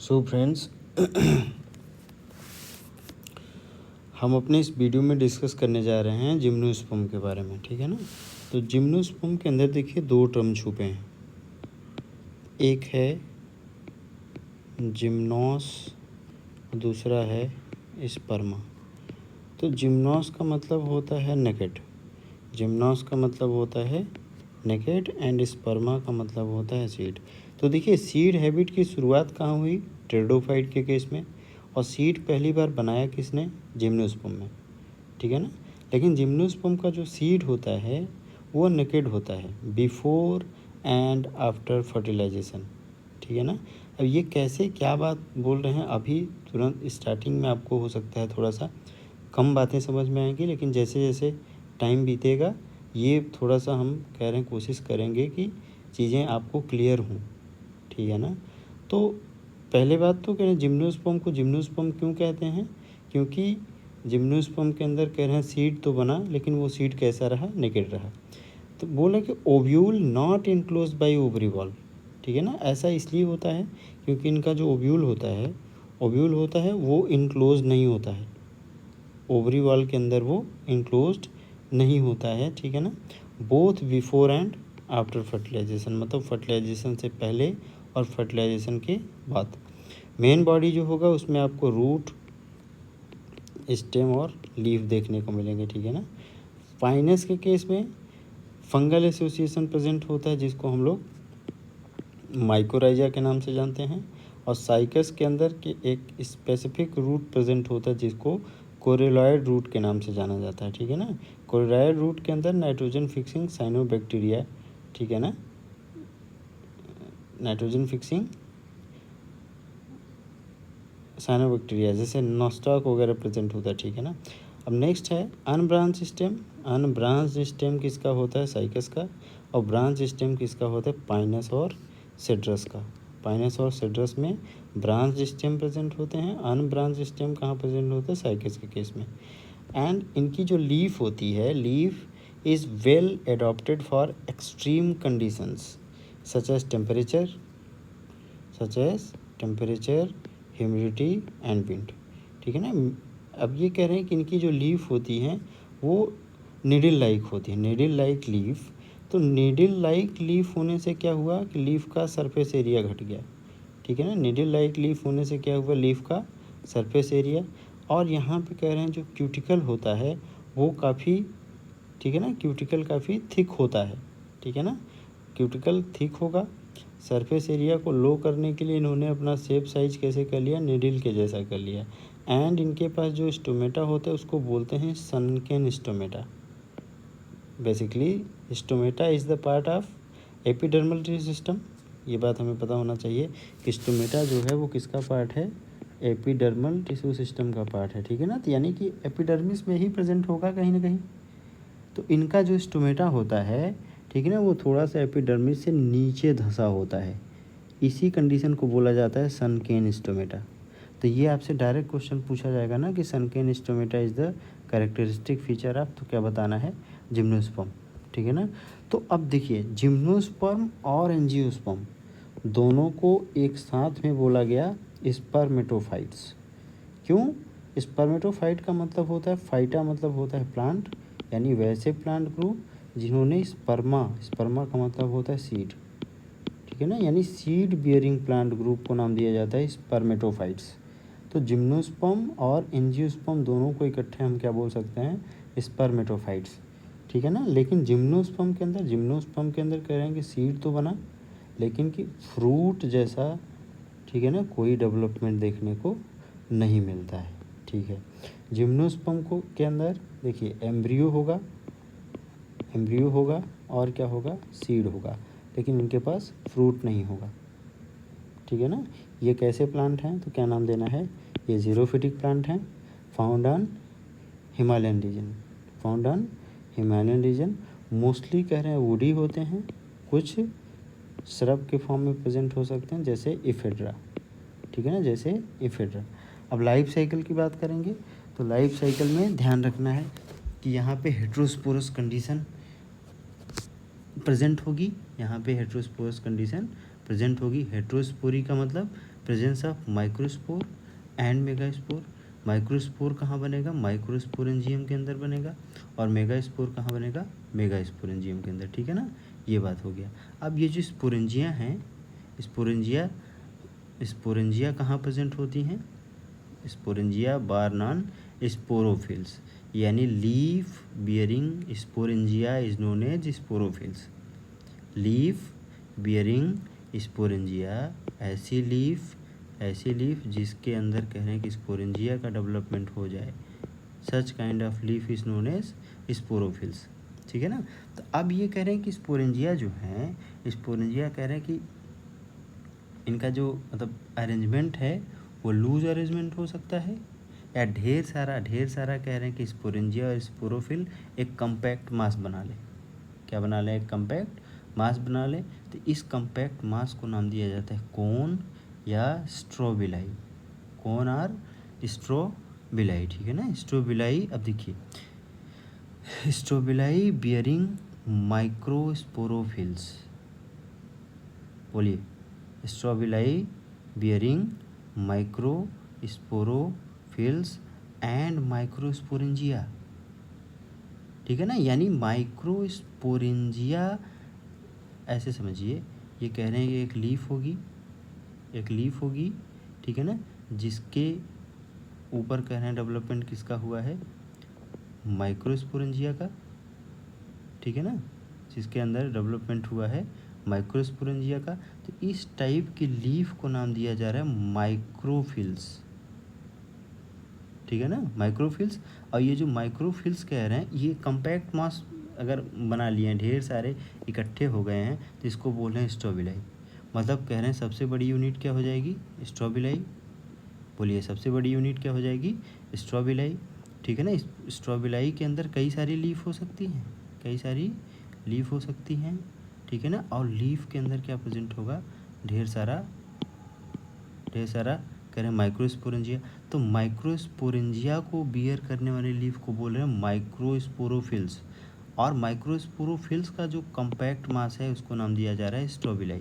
So friends, हम अपने इस वीडियो में डिस्कस करने जा रहे हैं जिम्नोस्पर्म के बारे में, ठीक है ना। तो जिम्नोस्पर्म के अंदर देखिए दो टर्म छुपे हैं। एक है जिम्नोस, दूसरा है स्पर्मा। तो जिम्नोस का मतलब होता है नेकेड, जिम्नोस का मतलब होता है नेकेड एंड स्पर्मा का मतलब होता है सीड। तो देखिए सीड हैबिट की शुरुआत कहाँ हुई? टेरिडोफाइट के केस में। और सीड पहली बार बनाया किसने? जिम्नोस्पर्म में, ठीक है ना। लेकिन जिम्नोस्पर्म का जो सीड होता है वो नेकेड होता है बिफोर एंड आफ्टर फर्टिलाइजेशन, ठीक है ना। अब ये कैसे, क्या बात बोल रहे हैं अभी तुरंत स्टार्टिंग में आपको हो सकता है थोड़ा सा कम बातें समझ में आएंगी, लेकिन जैसे जैसे टाइम बीतेगा ये थोड़ा सा हम कह रहे हैं, कोशिश करेंगे कि चीज़ें आपको क्लियर हों, ठीक है ना। तो पहले बात तो कह रहे हैं जिम्नोस्पर्म को जिम्नोस्पर्म क्यों कहते हैं? क्योंकि जिम्नोस्पर्म के अंदर कह रहे हैं सीड तो बना, लेकिन वो सीड कैसा रहा? नेकेड रहा। तो बोले कि ovule not enclose by ovary wall, ठीक है ना। ऐसा इसलिए होता है क्योंकि इनका जो ओव्यूल होता है वो इनक्लोज नहीं होता है, ओवरी वॉल के अंदर वो इनक्लोज्ड नहीं होता है, ठीक है ना। Both before and after fertilization, मतलब फर्टिलाइजेशन से पहले और फर्टिलाइजेशन के बाद। मेन बॉडी जो होगा उसमें आपको रूट, स्टेम और लीफ देखने को मिलेंगे, ठीक है ना। पाइनस के केस में फंगल एसोसिएशन प्रेजेंट होता है जिसको हम लोग माइकोराइजा के नाम से जानते हैं। और साइकस के अंदर के एक स्पेसिफिक रूट प्रेजेंट होता है जिसको कोरेलॉयड रूट के नाम से जाना जाता है, ठीक है ना। कोरेलॉयड रूट के अंदर नाइट्रोजन फिक्सिंग साइनोबैक्टीरिया, ठीक है ना, नाइट्रोजन फिक्सिंग साइनोबैक्टीरिया जैसे नॉस्टॉक वगैरह प्रेजेंट होता है, ठीक है ना। अब नेक्स्ट है अनब्रांच स्टेम। अनब्रांच स्टेम किसका होता है? साइकस का। और ब्रांच स्टेम किसका होता है? पाइनस और सिट्रस का। पाइनस और सिट्रस में ब्रांच स्टेम प्रेजेंट होते हैं, अनब्रांच स्टेम कहाँ प्रेजेंट होता है? साइकस के केस में। एंड इनकी जो लीफ होती है, leaf is well adapted for extreme conditions such as temperature humidity and wind, ठीक है ना। अब ये कह रहे हैं कि इनकी जो लीफ होती हैं वो नीडल लाइक होती है, नीडल लाइक लीफ। तो नीडल लाइक लीफ होने से क्या हुआ कि लीफ का सरफेस एरिया घट गया, ठीक है ना। नीडल लाइक लीफ होने से क्या हुआ? लीफ का सरफेस एरिया। और यहाँ पे कह रहे हैं जो क्यूटिकल होता है वो काफ़ी, ठीक है ना, क्यूटिकल काफ़ी थिक होता है, ठीक है ना। क्यूटिकल थिक होगा। सरफेस एरिया को लो करने के लिए इन्होंने अपना शेप साइज कैसे कर लिया? निडिल के जैसा कर लिया। एंड इनके पास जो स्टोमेटा होता है उसको बोलते हैं सनकेन stomata. Basically stomata is the part of epidermal system. ये बात हमें पता होना चाहिए कि स्टोमेटा जो है वो किसका पार्ट है? एपिडर्मल टिश्यू सिस्टम का पार्ट है, ठीक है ना। तो यानी कि एपिडर्मिस में ही प्रेजेंट होगा कहीं ना कहीं। तो इनका जो स्टोमेटा होता है, ठीक है ना, वो थोड़ा सा एपिडर्मिस से नीचे धंसा होता है। इसी कंडीशन को बोला जाता है सनकेन स्टोमेटा। तो ये आपसे डायरेक्ट क्वेश्चन पूछा जाएगा ना कि सनकेन stomata is the characteristic feature of, तो क्या बताना है? जिम्नोस्पर्म, ठीक है ना। तो अब देखिए जिम्नोस्पर्म और एंजियोस्पर्म दोनों को एक साथ में बोला गया स्पर्मेटोफाइट्स। क्यों? स्पर्मेटोफाइट का मतलब होता है, फाइटा मतलब होता है प्लांट, यानी वैसे प्लांट ग्रुप जिन्होंने स्पर्मा का मतलब होता है सीड, ठीक है ना, यानी सीड बियरिंग प्लांट ग्रुप को नाम दिया जाता है स्पर्मेटोफाइट्स। तो जिम्नोस्पर्म और एंजियोस्पर्म दोनों को इकट्ठे हम क्या बोल सकते हैं? स्पर्मेटोफाइट्स, ठीक है ना। लेकिन जिम्नोस्पर्म के अंदर कह रहे हैं कि सीड तो बना लेकिन कि फ्रूट जैसा, ठीक है ना, कोई डेवलपमेंट देखने को नहीं मिलता है, ठीक है। जिम्नोस्पर्म को के अंदर देखिए एम्ब्रियो होगा और क्या होगा? सीड होगा, लेकिन इनके पास फ्रूट नहीं होगा, ठीक है ना। ये कैसे प्लांट हैं? तो क्या नाम देना है? ये जीरोफिटिक प्लांट हैं, found on Himalayan region. Mostly कह रहे हैं वुडी होते हैं, कुछ श्रब के फॉर्म में प्रेजेंट हो सकते हैं जैसे इफेड्रा, ठीक है ना, जैसे इफेड्रा। अब लाइफ साइकिल की बात करेंगे तो लाइफ साइकिल में ध्यान रखना है कि यहाँ पे हेट्रोस्पोरस कंडीशन प्रेजेंट होगी, यहाँ पे हेट्रोस्पोरस कंडीशन प्रेजेंट होगी। हेट्रोस्पोरी का मतलब presence of microspore and megaspore. Microspore कहाँ बनेगा, माइक्रोस्पोरेंजियम के अंदर बनेगा, और मेगास्पोर कहाँ बनेगा, मेगास्पोरेंजियम के अंदर। ठीक है ना, ये बात हो गया। अब ये जो स्पोरेंजिया हैं, स्पोरेंजिया कहाँ प्रेजेंट होती हैं, स्पोरेंजिया बार नॉन स्पोरोफिल्स, यानी leaf bearing sporangia is known as sporophylls. Leaf bearing sporangia, ऐसी लीफ जिसके अंदर कह रहे हैं कि स्पोरेंजिया का डेवलपमेंट हो जाए, such kind of leaf is known as sporophylls. ठीक है ना। तो अब ये कह रहे हैं कि स्पोरेंजिया जो हैं, स्पोरेंजिया कह रहे हैं कि इनका जो मतलब अरेंजमेंट है वो लूज अरेंजमेंट हो सकता है, या ढेर सारा कह रहे हैं कि स्पोरेंजिया और स्पोरोफिल एक कम्पैक्ट मास बना ले। क्या बना ले, एक कम्पैक्ट मास बना ले। तो इस कम्पैक्ट मास को नाम दिया जाता है कोन या स्ट्रोबिलाई, कोन और स्ट्रोबिलाई। ठीक है ना, स्ट्रोबिलाई। अब देखिए, स्ट्रोबिलाई बियरिंग माइक्रोस्पोरोफिल्स, बोलिए, strobili bearing microsporophylls and microsporangia. ठीक है ना, यानी माइक्रोस्पोरेंजिया ऐसे समझिए, ये कह रहे हैं कि एक लीफ होगी, ठीक है ना, जिसके ऊपर कह रहे हैं डेवलपमेंट किसका हुआ है, माइक्रोस्पोरेंजिया का। ठीक है ना, जिसके अंदर डेवलपमेंट हुआ है माइक्रोस्पोरेंजिया का। तो इस टाइप की लीफ को नाम दिया जा रहा है माइक्रोफिल्स। ठीक है ना, माइक्रोफिल्स। और ये जो माइक्रोफिल्स कह रहे हैं, ये कम्पैक्ट मास अगर बना लिए हैं, ढेर सारे इकट्ठे हो गए हैं, तो इसको बोल रहे हैं स्ट्रोबिलाई। मतलब कह रहे हैं सबसे बड़ी यूनिट क्या हो जाएगी, स्ट्रोबिलाई। बोलिए, सबसे बड़ी यूनिट क्या हो जाएगी, स्ट्रोबिलाई। ठीक है ना, स्ट्रोबिलाई के अंदर कई सारी लीफ हो सकती हैं, ठीक है ना। और लीफ के अंदर क्या प्रेजेंट होगा, ढेर सारा कह रहे हैं माइक्रोस्पोरेंजिया। तो माइक्रोस्पोरेंजिया को बियर करने वाली लीफ को बोल रहे हैं माइक्रोस्पोरोफिल्स, और माइक्रोस्पोरोफिल्स का जो कम्पैक्ट मास है उसको नाम दिया जा रहा है स्ट्रोबिलाई।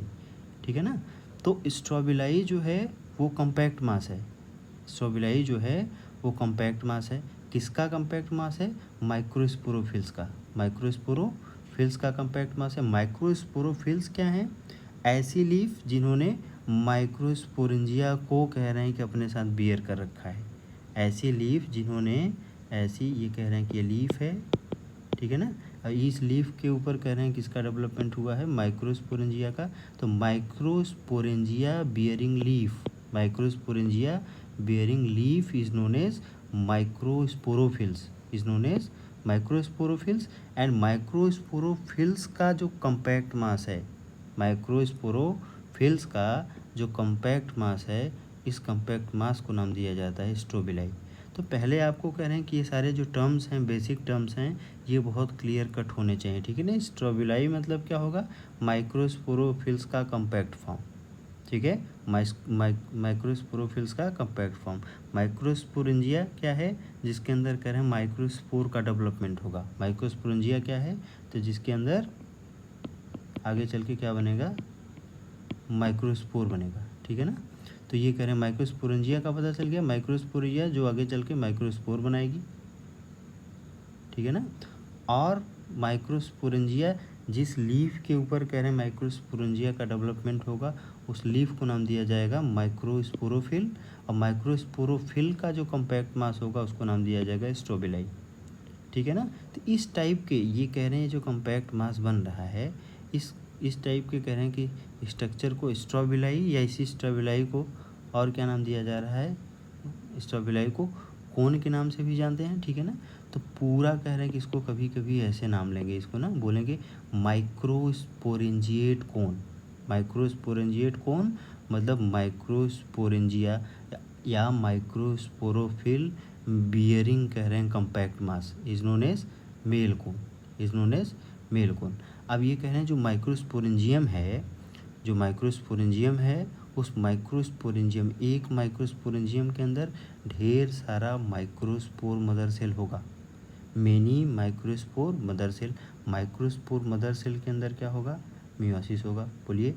ठीक है ना। तो स्ट्रोबिलाई जो है वो कम्पैक्ट मास है, स्ट्रोबिलाई जो है वो कम्पैक्ट मास है। किसका कम्पैक्ट मास है, माइक्रोस्पोरोफिल्स का। माइक्रोस्पोरोफिल्स का कम्पैक्ट मास है। माइक्रोस्पोरोफिल्स क्या हैं, ऐसी लीफ जिन्होंने माइक्रोस्पोरेंजिया को कह रहे हैं कि अपने साथ बियर कर रखा है। ऐसी लीफ जिन्होंने, ऐसी, ये कह रहे हैं कि ये लीफ है, ठीक है ना। और इस लीफ के ऊपर कह रहे हैं किसका डेवलपमेंट हुआ है, माइक्रोस्पोरेंजिया का। तो microsporangia bearing leaf is known as microsporophylls, and microsporophylls का जो कम्पैक्ट मास है, माइक्रोस्पोरोफिल्स का जो कम्पैक्ट मास है, इस कम्पैक्ट मास को नाम दिया जाता है स्ट्रोबिलाई। तो पहले आपको कह रहे हैं कि ये सारे जो टर्म्स हैं, बेसिक टर्म्स हैं, ये बहुत क्लियर कट होने चाहिए। ठीक है ना। स्ट्रोबिलाई मतलब क्या होगा, माइक्रोस्पोरोफिल्स का कम्पैक्ट फॉर्म। ठीक है, माइक्रोस्पोरोफिल्स का कम्पैक्ट फॉर्म। माइक्रोस्पोरेंजिया क्या है, जिसके अंदर कह रहे हैं माइक्रोस्पोर का डेवलपमेंट होगा। माइक्रोस्पोरेंजिया क्या है, तो जिसके अंदर आगे चल के क्या बनेगा, माइक्रोस्पोर बनेगा। ठीक है ना। तो ये कह रहे हैं माइक्रोस्पोरेंजिया का पता चल गया, माइक्रोस्पोरेंजिया जो आगे चल के माइक्रोस्पोर बनाएगी। ठीक है ना। और माइक्रोस्पोरेंजिया जिस लीफ के ऊपर कह रहे हैं माइक्रोस्पोरेंजिया का डेवलपमेंट होगा, उस लीफ को नाम दिया जाएगा माइक्रोस्पोरोफिल, और माइक्रोस्पोरोफिल का जो कम्पैक्ट मास होगा उसको नाम दिया जाएगा स्ट्रोबिलाई। ठीक है ना। तो इस टाइप के ये कह रहे हैं जो कम्पैक्ट मास बन रहा है, इस टाइप के कह रहे हैं कि स्ट्रक्चर को स्ट्रोबिलाई, या इसी स्ट्रोबिलाई को और क्या नाम दिया जा रहा है, स्ट्रोबिलाई को कोन के नाम से भी जानते हैं। ठीक है ना। तो पूरा कह रहे हैं कि इसको कभी कभी ऐसे नाम लेंगे, इसको ना बोलेंगे माइक्रोस्पोरेंजिएट कोन। माइक्रोस्पोरेंजिएट कोन मतलब माइक्रोस्पोरेंजिया या माइक्रोस्पोरोफिल बियरिंग कह रहे हैं compact mass is known as male cone. अब ये कह रहे हैं जो माइक्रोस्पोरेंजियम है, उस माइक्रोस्पोरेंजियम, एक माइक्रोस्पोरेंजियम के अंदर ढेर सारा माइक्रोस्पोर मदर सेल होगा। Many microspore mother cell. Microspore mother cell के अंदर क्या होगा, मियोसिस होगा। बोलिए,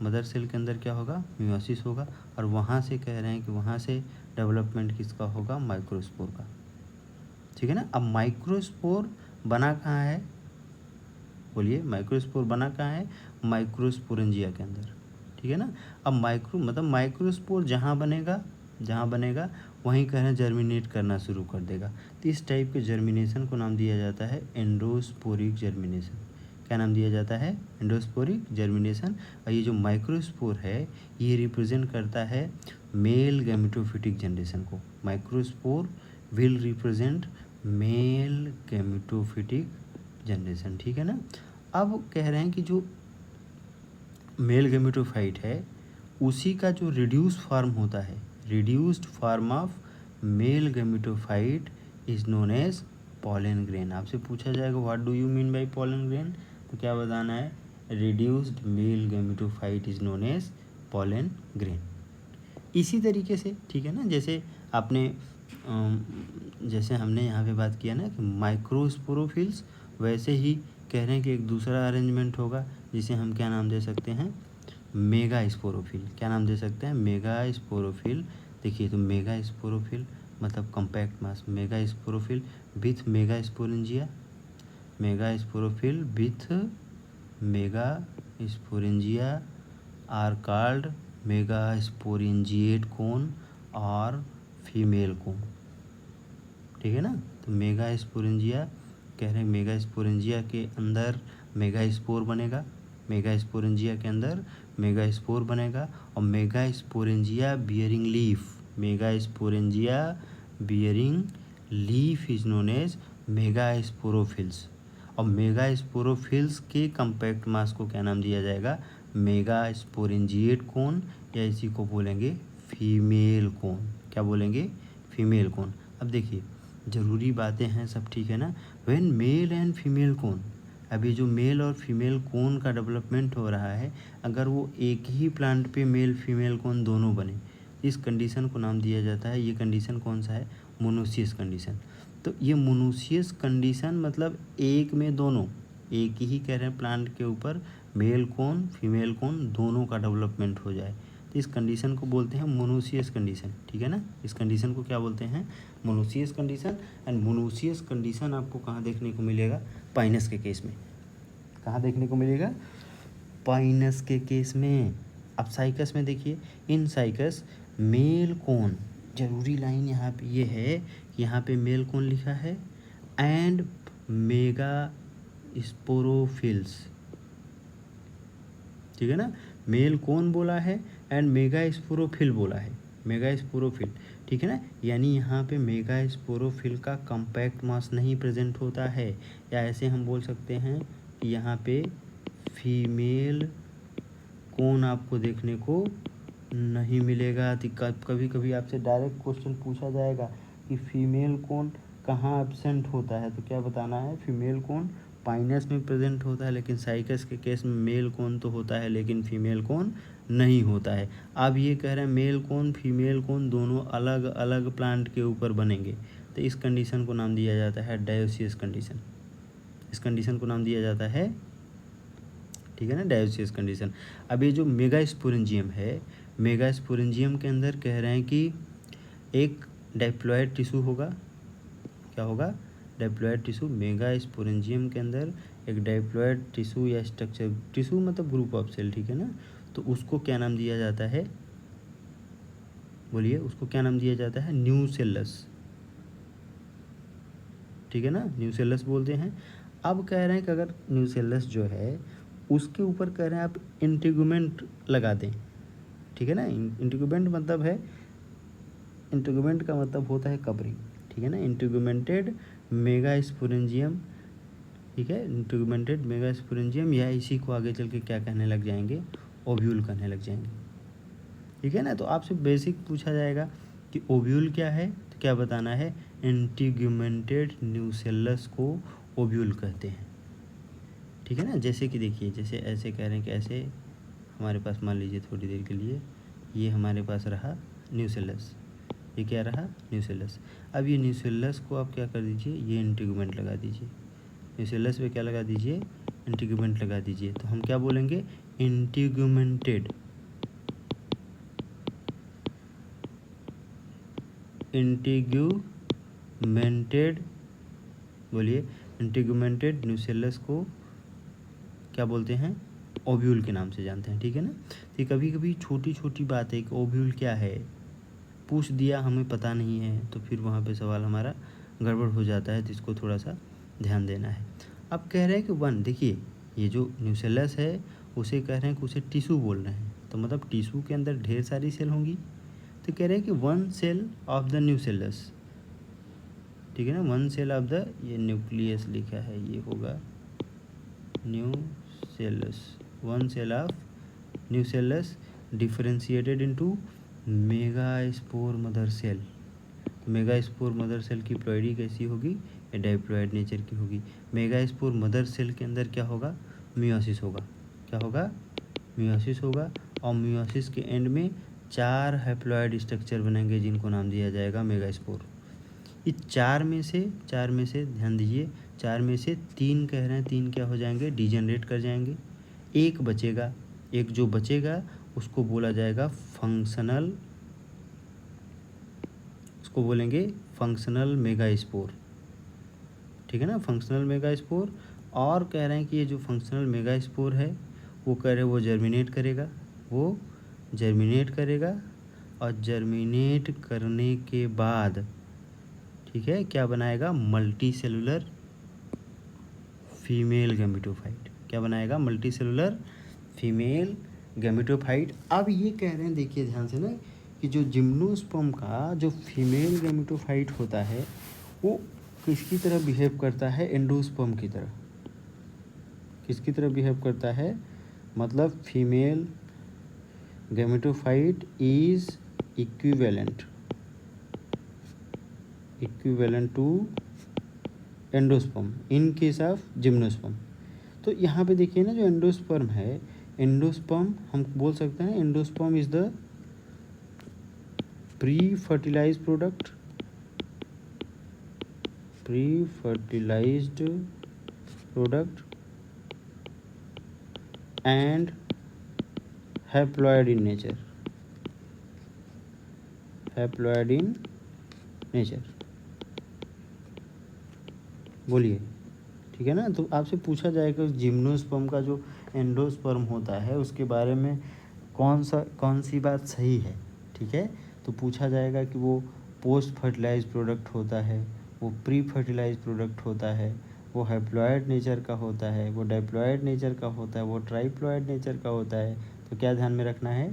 मदर सेल के अंदर क्या होगा, मियोसिस होगा, और वहाँ से कह रहे हैं कि वहाँ से डेवलपमेंट किसका होगा, माइक्रोस्पोर का। ठीक है ना। अब माइक्रोस्पोर बना कहाँ है, बोलिए, माइक्रोस्पोर बना कहाँ है, माइक्रोस्पोरेंजिया के अंदर। ठीक है ना। अब माइक्रोस्पोर जहाँ बनेगा वहीं कह रहे हैं जर्मिनेट करना शुरू कर देगा। तो इस टाइप के जर्मिनेशन को नाम दिया जाता है एंडोस्पोरिक जर्मिनेशन। क्या नाम दिया जाता है, एंडोस्पोरिक जर्मिनेशन। और ये जो माइक्रोस्पोर है ये रिप्रेजेंट करता है मेल गैमेटोफिटिक जनरेशन को। Microspore will represent male gametophytic generation. ठीक है ना। अब कह रहे हैं कि जो मेल गैमेटोफाइट है उसी का जो रिड्यूस फॉर्म होता है, reduced form of male gametophyte is known as pollen grain. आपसे पूछा जाएगा what do you mean by pollen grain, तो क्या बताना है, reduced male gametophyte is known as pollen grain. इसी तरीके से, ठीक है ना, जैसे आपने जैसे हमने यहाँ पे बात किया ना कि माइक्रोस्पोरोफिल्स, वैसे ही कह रहे हैं कि एक दूसरा अरेंजमेंट होगा जिसे हम क्या नाम दे सकते हैं, मेगा स्पोरोफिल। क्या नाम दे सकते हैं, मेगा स्पोरोफिल। देखिए, तो मेगा स्पोरोफिल मतलब compact mass, mega sporophyll with mega sporangia, mega sporophyll with mega sporangia are called mega sporangiate cone और फीमेल कोन। ठीक है ना। तो मेगा स्पोरेंजिया कह रहे हैं, मेगा स्पोरेंजिया के अंदर मेगा स्पोर बनेगा, मेगा स्पोरेंजिया के अंदर मेगा स्पोर बनेगा, और mega sporangia bearing leaf, mega sporangia bearing leaf is known as mega sporophylls. और मेगा स्पोरोफिल्स के कम्पैक्ट मास को क्या नाम दिया जाएगा, मेगा स्पोरेंजिएट कोन, या इसी को बोलेंगे फीमेल कोन। क्या बोलेंगे, फीमेल कोन। अब देखिए, ज़रूरी बातें हैं सब, ठीक है ना। When male and female cone, अब ये जो मेल और फीमेल कोन का डेवलपमेंट हो रहा है, अगर वो एक ही प्लांट पे मेल फीमेल कोन दोनों बने, इस कंडीशन को नाम दिया जाता है, ये कंडीशन कौन सा है, मोनोसियस कंडीशन। तो ये मोनोसियस कंडीशन मतलब एक में दोनों, एक ही कह रहे हैं प्लांट के ऊपर मेल कोन फीमेल कोन दोनों का डेवलपमेंट हो जाए, तो इस कंडीशन को बोलते हैं मोनोसियस कंडीशन। ठीक है ना। इस कंडीशन को क्या बोलते हैं, monoecious condition. And monoecious condition आपको कहाँ देखने को मिलेगा, पाइनस के केस में। कहाँ देखने को मिलेगा, पाइनस के केस में। अब साइकस में देखिए, इन साइकस मेल कोन, जरूरी लाइन यहाँ पे ये है कि यहाँ पे मेल कोन लिखा है एंड मेगा स्पोरोफिल्स। ठीक है ना, मेल कोन बोला है एंड मेगा स्पोरोफिल बोला है, मेगा स्पोरोफिल। ठीक है ना, यानी यहाँ पे मेगा स्पोरोफिल का कम्पैक्ट मास नहीं प्रेजेंट होता है, या ऐसे हम बोल सकते हैं कि यहाँ पे फीमेल कोन आपको देखने को नहीं मिलेगा। तो कभी कभी आपसे डायरेक्ट क्वेश्चन पूछा जाएगा कि फीमेल कोन कहाँ एब्सेंट होता है, तो क्या बताना है, फीमेल कोन पाइनस में प्रेजेंट होता है, लेकिन साइकस के केस में मेल कोन तो होता है लेकिन फीमेल कोन नहीं होता है। अब ये कह रहे हैं मेल कोन फीमेल कोन दोनों अलग अलग प्लांट के ऊपर बनेंगे, तो इस कंडीशन को नाम दिया जाता है डायोसियस कंडीशन। इस कंडीशन को नाम दिया जाता है, ठीक है ना, डायोसियस कंडीशन। अब ये जो मेगा स्पोरेंजियम है, मेगा स्पोरेंजियम के अंदर कह रहे हैं कि एक डाइप्लॉयड टिश्यू होगा। क्या होगा, डाइप्लॉयड टिश्यू। मेगा स्पोरेंजियम के अंदर एक डाइप्लॉयड टिश्यू या स्ट्रक्चर, टिश्यू मतलब ग्रुप ऑफ सेल, ठीक है ना, तो उसको क्या नाम दिया जाता है, बोलिए, उसको क्या नाम दिया जाता है, न्यूसेलस। ठीक है ना, न्यूसेलस बोलते हैं। अब कह रहे हैं कि अगर न्यूसेलस जो है उसके ऊपर कह रहे हैं आप इंटीगुमेंट लगा दें। ठीक है ना, इंटीगुमेंट मतलब है, इंटीगुमेंट का मतलब होता है कवरिंग। ठीक है ना, इंटीगुमेंटेड मेगा स्पोरेंजियम। ठीक है, इंटीगुमेंटेड मेगा स्पोरेंजियम, या इसी को आगे चल के क्या कहने लग जाएंगे, ओव्यूल कहने लग जाएंगे। ठीक है ना, तो आपसे बेसिक पूछा जाएगा कि ओव्यूल क्या है, तो क्या बताना है, इंटीगुमेंटेड न्यूसेलस को ओव्यूल कहते हैं। ठीक है ना, जैसे कि देखिए, जैसे ऐसे कह रहे हैं कि ऐसे हमारे पास मान लीजिए थोड़ी देर के लिए ये हमारे पास रहा न्यूसेलस, ये क्या रहा, न्यूसेलस। अब ये न्यूसेलस को आप क्या कर दीजिए, ये इंटीगुमेंट लगा दीजिए, न्यूसेलस पे क्या लगा दीजिए, इंटीगुमेंट लगा दीजिए, तो हम क्या बोलेंगे, इंटीगुमेंटेड बोलिए, इंटीगुमेंटेड न्यूसेलस को क्या बोलते हैं? ओव्यूल के नाम से जानते हैं, ठीक है ना। तो कभी कभी छोटी छोटी बात है कि ओव्यूल क्या है पूछ दिया, हमें पता नहीं है, तो फिर वहाँ पे सवाल हमारा गड़बड़ हो जाता है, तो इसको थोड़ा सा ध्यान देना है। अब कह रहे हैं कि वन, देखिए ये जो न्यूसेलस है उसे कह रहे हैं कि उसे टिश्यू बोल रहे हैं, तो मतलब टिश्यू के अंदर ढेर सारी सेल होंगी, तो कह रहे हैं कि one cell of the nucellus, ठीक है ना, वन सेल ऑफ द, ये न्यूक्लियस लिखा है, ये होगा nucellus, one cell of nucellus differentiated into megaspore mother cell. Megaspore mother cell की प्लॉइडी कैसी होगी? ये डाइप्लॉइड नेचर की होगी। मेगास्पोर मदर सेल के अंदर क्या होगा? मियोसिस होगा। क्या होगा? मियोसिस होगा, और मियोसिस के एंड में 4 हैप्लॉइड स्ट्रक्चर बनेंगे जिनको नाम दिया जाएगा मेगास्पोर। इस 4 में से ध्यान दीजिए, 4 में से 3 कह रहे हैं, 3 क्या हो जाएंगे? डिजेनरेट कर जाएंगे। एक बचेगा, एक जो बचेगा उसको बोला जाएगा फंक्शनल, उसको बोलेंगे फंक्शनल मेगास्पोर, ठीक है ना, फंक्शनल मेगास्पोर। और कह रहे हैं कि ये जो फंक्शनल मेगास्पोर है वो कह रहे हैं वो जर्मिनेट करेगा, वो जर्मिनेट करेगा, और जर्मिनेट करने के बाद, ठीक है, क्या बनाएगा? Multi cellular female gametophyte. क्या बनाएगा? Multi cellular female gametophyte. अब ये कह रहे हैं, देखिए ध्यान से ना, कि जो जिम्नोस्पर्म का जो फीमेल गैमेटोफाइट होता है वो किसकी तरह बिहेव करता है? एंडोस्पर्म की तरह। किसकी तरह बिहेव करता है? मतलब female gametophyte is equivalent to endosperm in case of gymnosperm. तो यहाँ पे देखिए ना, जो एंडोस्पर्म है, एंडोस्पर्म हम बोल सकते हैं endosperm is the pre fertilized product and haploid in nature, बोलिए, ठीक है ना। तो आपसे पूछा जाएगा जिम्नोस्पर्म का जो एंडोस्पर्म होता है उसके बारे में कौन सी बात सही है, ठीक है। तो पूछा जाएगा कि वो पोस्ट फर्टिलाइज प्रोडक्ट होता है, वो प्री फर्टिलाइज प्रोडक्ट होता है, वो हैप्लॉइड नेचर का होता है, वो डाइप्लॉइड नेचर का होता है, वो ट्राइप्लॉइड नेचर का होता है। तो क्या ध्यान में रखना है?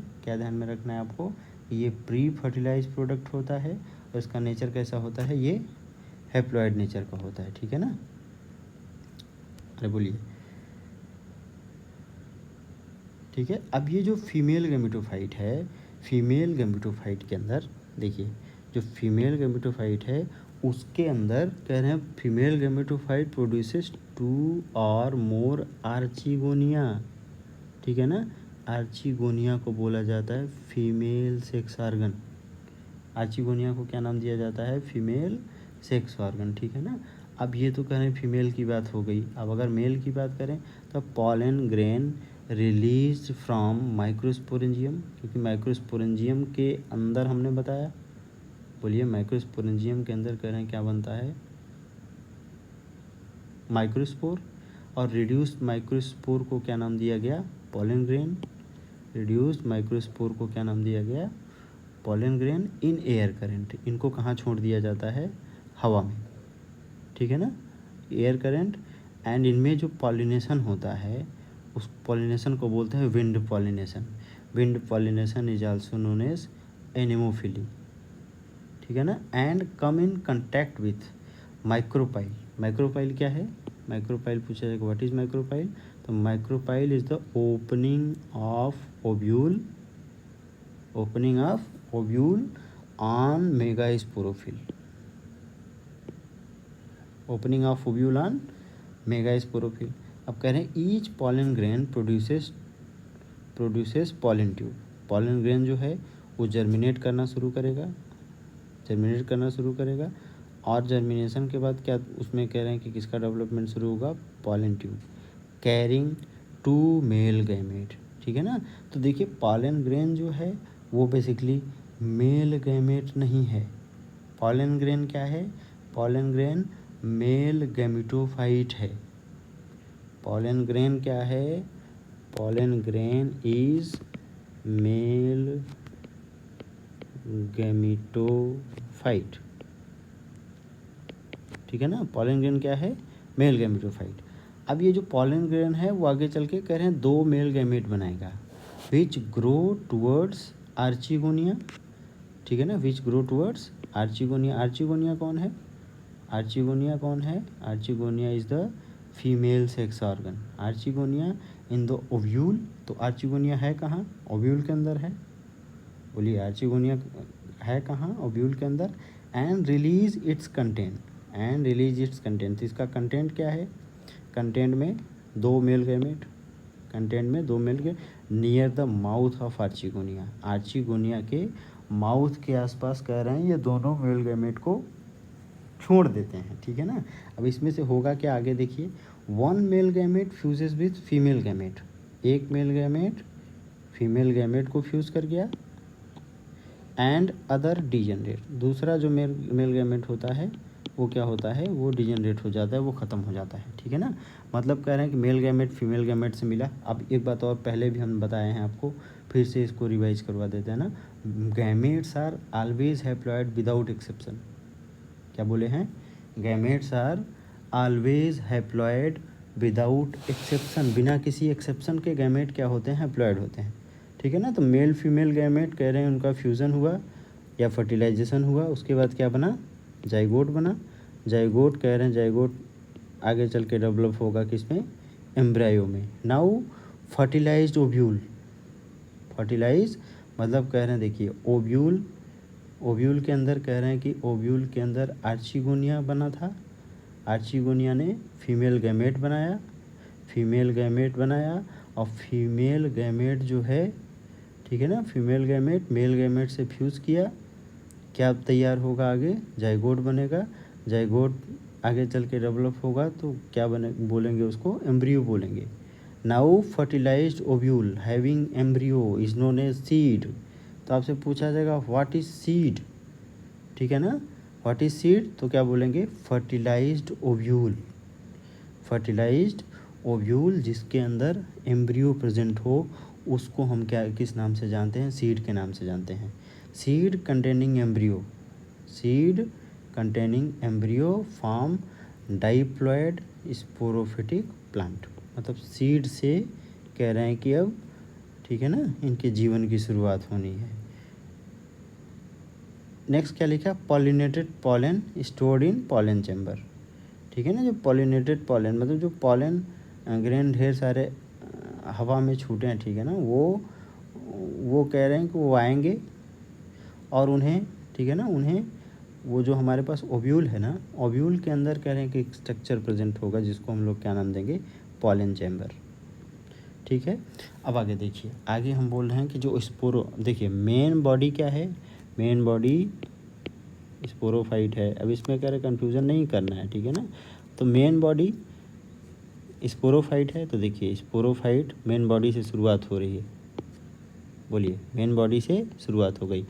आपको, ये प्री फर्टिलाइज प्रोडक्ट होता है और इसका नेचर कैसा होता है? ये हैप्लॉइड नेचर का होता है, ठीक है ना। अरे बोलिए, ठीक है। अब ये जो फीमेल गैमेटोफाइट है, फीमेल गैमेटोफाइट के अंदर देखिए, जो फीमेल गैमेटोफाइट है उसके अंदर कह रहे हैं फीमेल गैमेटोफाइट प्रोड्यूसेस 2 और मोर आर्चिगोनिया, ठीक है ना। आर्चिगोनिया को बोला जाता है फीमेल सेक्स ऑर्गन। आर्चिगोनिया को क्या नाम दिया जाता है? फीमेल सेक्स ऑर्गन, ठीक है ना। अब ये तो कह रहे हैं फीमेल की बात हो गई। अब अगर मेल की बात करें तो pollen grain release from microsporangium, क्योंकि माइक्रोस्पोरेंजियम के अंदर हमने बताया, बोलिए, माइक्रोस्पोरेंजियम के अंदर कह रहे हैं क्या बनता है? माइक्रोस्पोर। और रिड्यूस्ड माइक्रोस्पोर को क्या नाम दिया गया? Pollen grain. रिड्यूस्ड माइक्रोस्पोर को क्या नाम दिया गया? Pollen grain in air current. इनको कहाँ छोड़ दिया जाता है? हवा में, ठीक है ना, एयर करंट। एंड इनमें जो पॉलिनेशन होता है उस पॉलिनेशन को बोलते हैं wind pollination. Wind pollination is also known as anemophily, ठीक है ना। And come in contact with micropyle. Micropyle क्या है? माइक्रोपाइल पूछा जाएगा व्हाट इज माइक्रोपाइल। तो micropyle is the opening of ovule on megasporophyll. Opening of ovule on megasporophyll. अब कह रहे हैं each pollen grain produces pollen tube. Pollen grain जो है वो जर्मिनेट करना शुरू करेगा, और जर्मिनेशन के बाद क्या उसमें कह रहे हैं कि किसका डेवलपमेंट शुरू होगा? Pollen tube carrying 2 male gamete. ठीक है ना। तो देखिए पॉलन ग्रेन जो है वो बेसिकली मेल गैमेट नहीं है। पॉलन ग्रेन क्या है? पॉलन ग्रेन मेल गैमेटोफाइट है। पॉलन ग्रेन क्या है? Pollen grain is male gametophyte. ठीक है ना, पॉलन ग्रेन क्या है? Male gametophyte. अब ये जो पॉलन ग्रेन है वो आगे चल के कह रहे हैं 2 मेल गैमेट बनाएगा, विच ग्रो टूवर्ड्स आर्चिगोनिया। ठीक है ना, which grow towards archegonia. Archegonia कौन है? आर्चिगोनिया कौन है? Archegonia is the female sex organ. Archegonia in the ovule. तो आर्चिगोनिया है कहाँ? ओव्यूल के अंदर है। बोलिए आर्चिगोनिया है कहाँ? ओव्यूल के अंदर। And release it's content. And release it's content. तो इसका कंटेंट क्या है? कंटेंट में 2 मेल गैमेट। कंटेंट में 2 मेल के near the mouth of archegonia. Archegonia के माउथ के आसपास कह रहे हैं ये दोनों मेल गैमेट को छोड़ देते हैं। ठीक है ना। अब इसमें से होगा क्या आगे देखिए। 1 male gamete fuses with female gamete. एक मेल गैमेट फीमेल गैमेट को फ्यूज़ कर गया। And other degenerate. दूसरा जो मेल गैमेट होता है वो क्या होता है? वो डिजेनरेट हो जाता है, वो ख़त्म हो जाता है। ठीक है ना। मतलब कह रहे हैं कि मेल गैमेट फीमेल गैमेट से मिला। अब एक बात और पहले भी हम बताए हैं आपको, फिर से इसको रिवाइज करवा देते हैं ना। Gametes are always haploid without exception. क्या बोले हैं? Gametes are always haploid without exception. बिना किसी एक्सेप्शन के गैमेट क्या होते हैं? हैप्लॉयड होते हैं। ठीक है ना। तो मेल फीमेल गैमेट कह रहे हैं उनका फ्यूज़न हुआ या फर्टिलाइजेशन हुआ, उसके बाद क्या बना? जाइगोट बना। जाइगोट कह रहे हैं जाइगोट आगे चल के डेवलप होगा किसमें? एम्ब्रायो में। Now fertilized ovule. फर्टिलाइज मतलब कह रहे हैं देखिए ओव्यूल। ओव्यूल के अंदर कह रहे हैं कि ओव्यूल के अंदर आर्चिगोनिया बना था। आर्चिगोनिया ने फीमेल गैमेट बनाया। फीमेल गैमेट बनाया और फीमेल गैमेट जो है, ठीक है ना, फीमेल गैमेट मेल गैमेट से फ्यूज़ किया। क्या तैयार होगा आगे? जाइगोट बनेगा। जाइगोट आगे चल के डेवलप होगा तो क्या बने बोलेंगे उसको? एम्ब्रियो बोलेंगे। Now fertilized ovule having embryo is known as seed. तो आपसे पूछा जाएगा व्हाट इज सीड। ठीक है ना, व्हाट इज सीड तो क्या बोलेंगे? Fertilised ovule. फर्टिलाइज्ड ओव्यूल जिसके अंदर एम्ब्रियो प्रेजेंट हो उसको हम क्या किस नाम से जानते हैं? सीड के नाम से जानते हैं। Seed containing embryo. Seed containing embryo form diploid sporophytic plant. मतलब सीड से कह रहे हैं कि अब ठीक है ना इनके जीवन की शुरुआत होनी है। नेक्स्ट क्या लिखा? Pollinated pollen stored in pollen chamber. ठीक है ना। जो पॉलिनेटेड पॉलन मतलब जो पॉलन ग्रेन ढेर सारे हवा में छूटे हैं, ठीक है ना, वो कह रहे हैं कि वो आएंगे और उन्हें, ठीक है ना, उन्हें वो जो हमारे पास ओव्यूल है ना, ओव्यूल के अंदर कह रहे हैं कि एक स्ट्रक्चर प्रेजेंट होगा जिसको हम लोग क्या नाम देंगे? Pollen chamber. ठीक है। अब आगे देखिए, आगे हम बोल रहे हैं कि जो स्पोरो, देखिए मेन बॉडी क्या है? मेन बॉडी स्पोरोफाइट है। अब इसमें कह रहे कन्फ्यूज़न नहीं करना है, ठीक है ना। तो मेन बॉडी स्पोरोफाइट है। तो देखिए स्पोरोफाइट मेन बॉडी से शुरुआत हो रही है। बोलिए मेन बॉडी से शुरुआत हो गई।